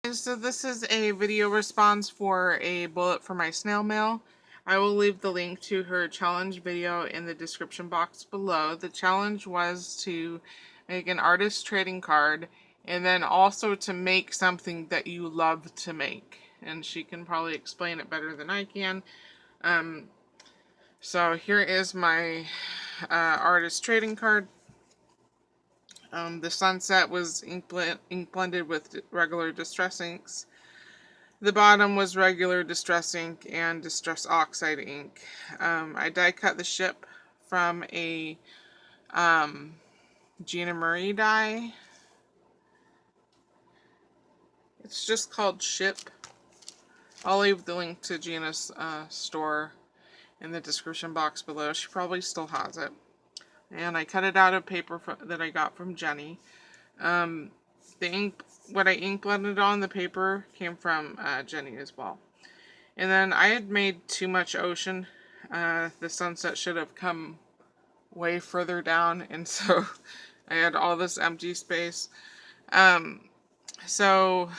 So this is a video response for a bullet for my snail mail. I will leave the link to her challenge video in the description box below. The challenge was to make an artist trading card and then also to make something that you love to make. And she can probably explain it better than I can. So here is my artist trading card. The sunset was ink blended with regular distress inks. The bottom was regular distress ink and distress oxide ink. I die cut the ship from a Gina Marie die. It's just called Ship. I'll leave the link to Gina's store in the description box below. She probably still has it. And I cut it out of paper that I got from Jennie. The ink, what I ink blended on the paper came from Jennie as well. And then I had made too much ocean. The sunset should have come way further down, and so I had all this empty space. So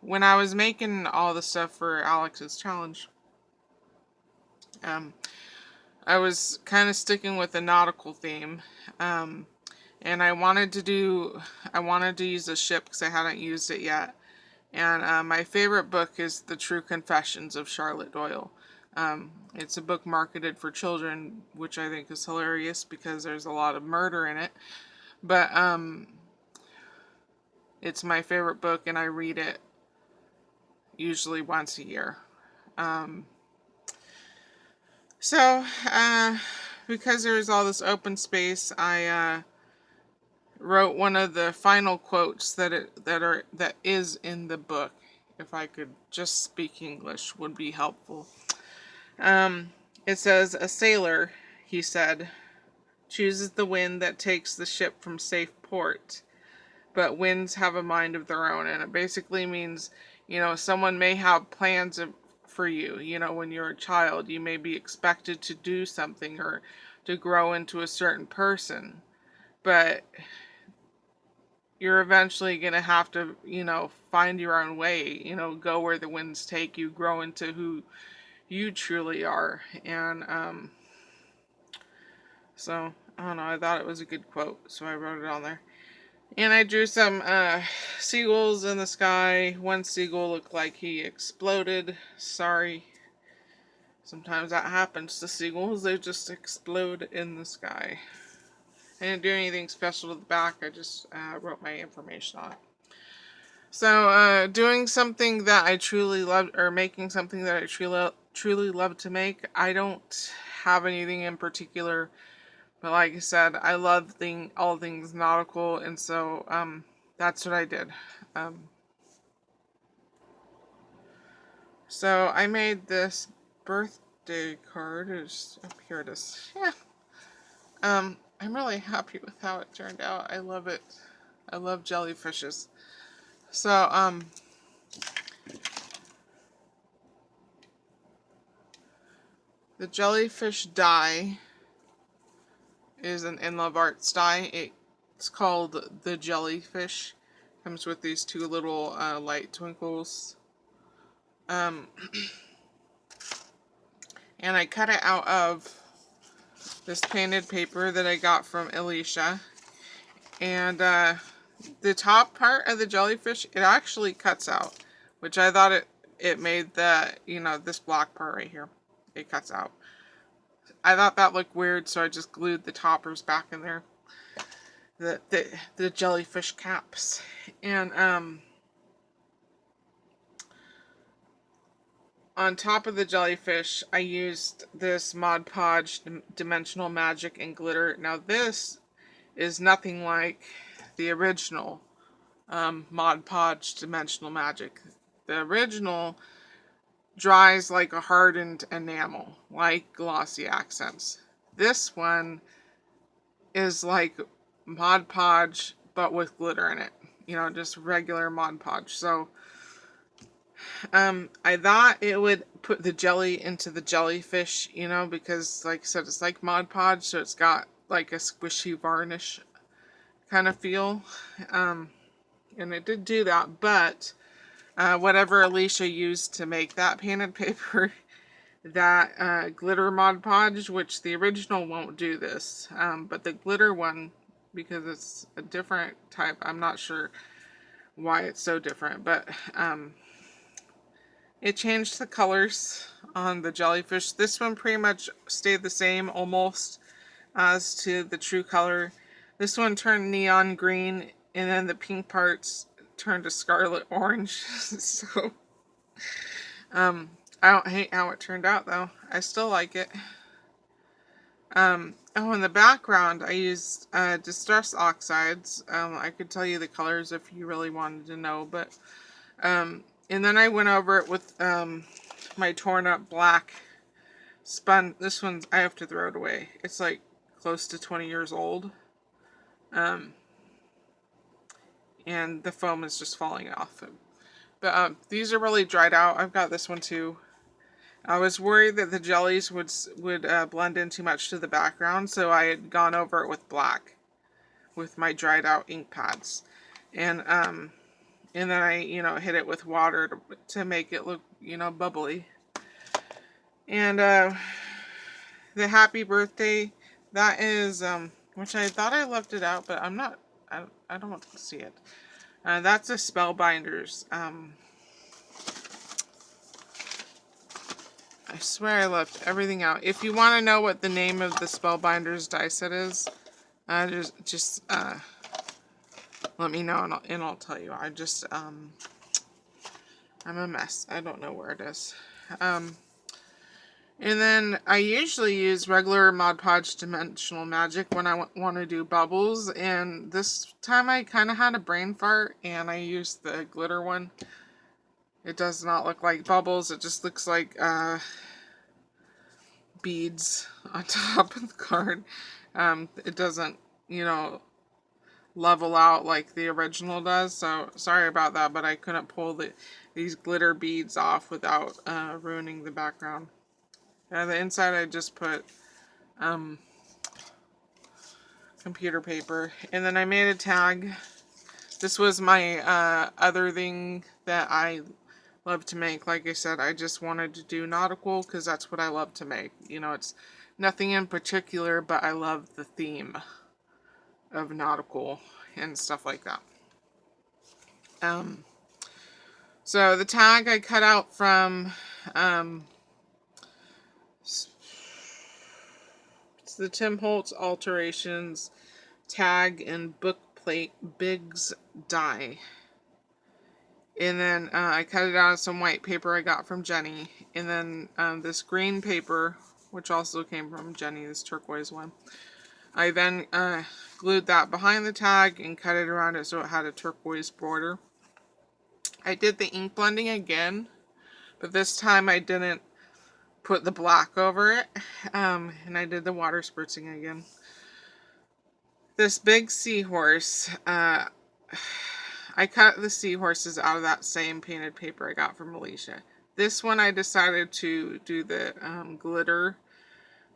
when I was making all the stuff for Alex's challenge, I was kind of sticking with the nautical theme. And I wanted to use a ship because I hadn't used it yet. And my favorite book is The True Confessions of Charlotte Doyle. It's a book marketed for children, which I think is hilarious because there's a lot of murder in it. But it's my favorite book, and I read it usually once a year. Because there's all this open space, I wrote one of the final quotes that is in the book. If I could just speak English would be helpful. It says, "A sailor," he said, "chooses the wind that takes the ship from safe port, but winds have a mind of their own." And it basically means, someone may have plans for you. When you're a child, you may be expected to do something or to grow into a certain person, but you're eventually going to have to, find your own way, go where the winds take you, grow into who you truly are. And so I don't know, I thought it was a good quote, so I wrote it on there. And I drew some seagulls in the sky. One seagull looked like he exploded. Sorry, sometimes that happens to seagulls, they just explode in the sky. I didn't do anything special to the back, I just wrote my information on it. So, doing something that I truly love, or making something that I truly love to make, I don't have anything in particular, but like I said, I love all things nautical, and so that's what I did. So I made this birthday card. Here it is. Yeah. I'm really happy with how it turned out. I love it. I love jellyfishes. So, the jellyfish die is an In Love Arts die. It's called the Jellyfish. Comes with these two little light twinkles. And I cut it out of this painted paper that I got from Elisha. And the top part of the jellyfish, it actually cuts out, which I thought it made this black part right here, it cuts out. I thought that looked weird, so I just glued the toppers back in there, the jellyfish caps. And on top of the jellyfish, I used this Mod Podge Dimensional Magic and Glitter. Now this is nothing like the original Mod Podge Dimensional Magic. The original dries like a hardened enamel, like glossy accents. This one is like Mod Podge, but with glitter in it. Just regular Mod Podge. So, I thought it would put the jelly into the jellyfish, because, like I said, it's like Mod Podge, so it's got like a squishy varnish kind of feel. And it did do that, but whatever Elisha used to make that painted paper, that glitter Mod Podge, which the original won't do this, but the glitter one, because it's a different type, I'm not sure why it's so different, but it changed the colors on the jellyfish. This one pretty much stayed the same almost as to the true color. This one turned neon green, and then the pink parts turned to scarlet orange. So I don't hate how it turned out though. I still like it. Oh, in the background I used Distress Oxides. I could tell you the colors if you really wanted to know, but and then I went over it with my torn up black spun. This one's, I have to throw it away. It's like close to 20 years old. And the foam is just falling off. But these are really dried out. I've got this one too. I was worried that the jellies would blend in too much to the background, so I had gone over it with black with my dried out ink pads. And then I, hit it with water to make it look, bubbly. And the happy birthday, that is, which I thought I left it out, but I'm not, I don't want to see it. That's a Spellbinders. I swear I left everything out. If you want to know what the name of the Spellbinders die set is, just let me know and I'll tell you. I'm a mess. I don't know where it is. And then I usually use regular Mod Podge Dimensional Magic when I want to do bubbles. And this time I kind of had a brain fart and I used the glitter one. It does not look like bubbles. It just looks like beads on top of the card. It doesn't, level out like the original does. So sorry about that, but I couldn't pull these glitter beads off without ruining the background. The inside I just put computer paper, and then I made a tag. This was my other thing that I love to make. Like I said, I just wanted to do nautical because that's what I love to make. It's nothing in particular, but I love the theme of nautical and stuff like that. So the tag I cut out from it's the Tim Holtz Alterations tag and book plate Biggs die. And then I cut it out of some white paper I got from Jennie. And then this green paper, which also came from Jennie, this turquoise one. I then glued that behind the tag and cut it around it so it had a turquoise border. I did the ink blending again, but this time I didn't put the black over it. And I did the water spritzing again. This big seahorse, I cut the seahorses out of that same painted paper I got from Elisha. This one I decided to do the glitter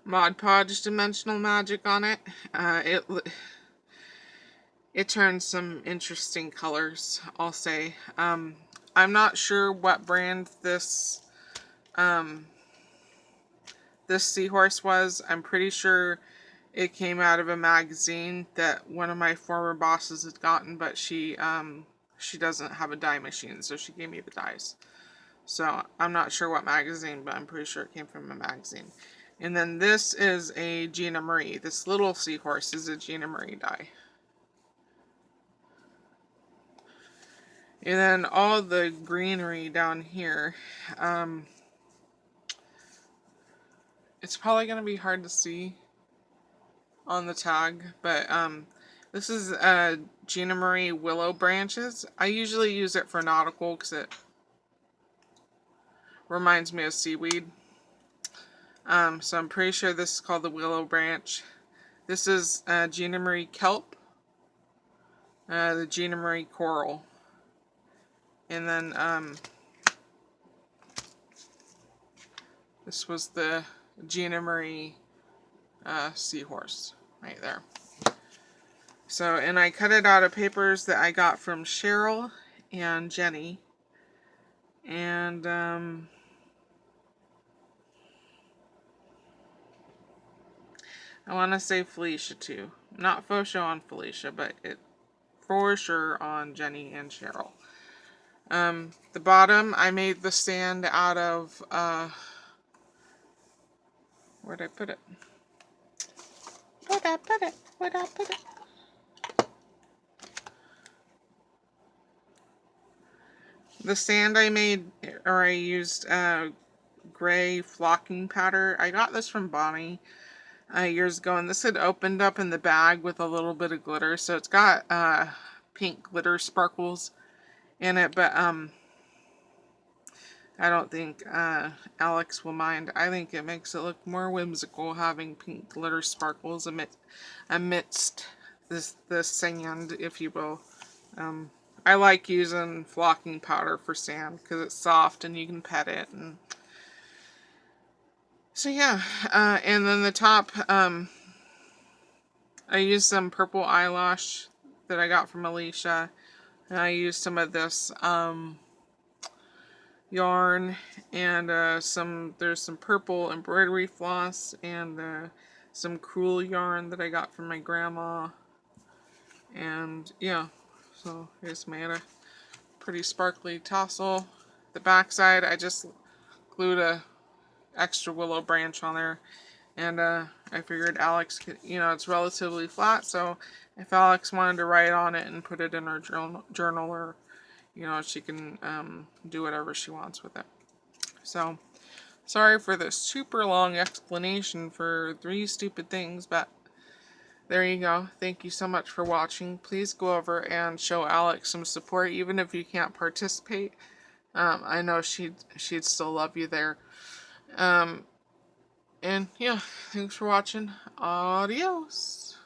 Mod Podge Dimensional Magic on it. It turns some interesting colors, I'll say. I'm not sure what brand this seahorse was. I'm pretty sure it came out of a magazine that one of my former bosses had gotten, but she doesn't have a dye machine, so she gave me the dyes. So I'm not sure what magazine, but I'm pretty sure it came from a magazine. And then this is a Gina Marie. This little seahorse is a Gina Marie dye. And then all the greenery down here, it's probably going to be hard to see on the tag, but this is Gina Marie willow branches. I usually use it for nautical because it reminds me of seaweed. So I'm pretty sure this is called the willow branch. This is Gina Marie kelp, the Gina Marie coral, and then this was the Gina Marie seahorse right there. So, and I cut it out of papers that I got from Cheryl and Jennie. And I want to say Felicia too. Not faux show on Felicia, but it for sure on Jennie and Cheryl. The bottom, I made the stand out of, where'd I put it? Where'd I put it? Where'd I put it? The sand I made, or I used gray flocking powder. I got this from Bonnie years ago, and this had opened up in the bag with a little bit of glitter, so it's got pink glitter sparkles in it, but I don't think Alex will mind. I think it makes it look more whimsical having pink glitter sparkles amidst this sand, if you will. I like using flocking powder for sand because it's soft and you can pet it. And so yeah, and then the top, I used some purple eyelash that I got from Elisha, and I used some of this yarn and there's some purple embroidery floss and some crewel yarn that I got from my grandma. And yeah, so I just made a pretty sparkly tassel. The back side, I just glued a extra willow branch on there, and I figured Alex could, it's relatively flat, so if Alex wanted to write on it and put it in her journal or she can do whatever she wants with it. So sorry for this super long explanation for 3 stupid things, but there you go. Thank you so much for watching. Please go over and show Alex some support, even if you can't participate. I know she'd still love you there. And yeah, thanks for watching. Adios.